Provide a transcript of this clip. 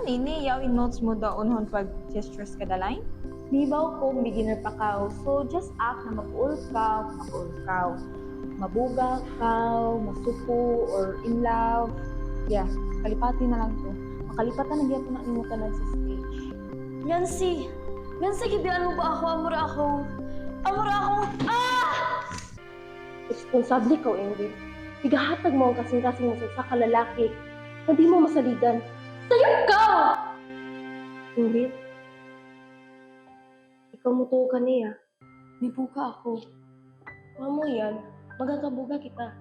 nini, yaw in notes mo daw unhon pag gestures kada line? Libaw ko, beginner pa ka. So, just act na mag-ul ka, mabuga ka, masuko, or in love. Yeah, kalipati na lang to. Makalipatan na gyapon na nimo tanan sa stage. Yancy! Yancy, gibian mo ba ako? Amura akong, Responsable ka, Ingrid. Igahatag mo ang kasing-kasing mo sa kalalaki na di mo masaligan. Sayang ka! Ingrid, ikaw mo to ka niya. Nibuka ako. Mamo yan, magkakabuga kita.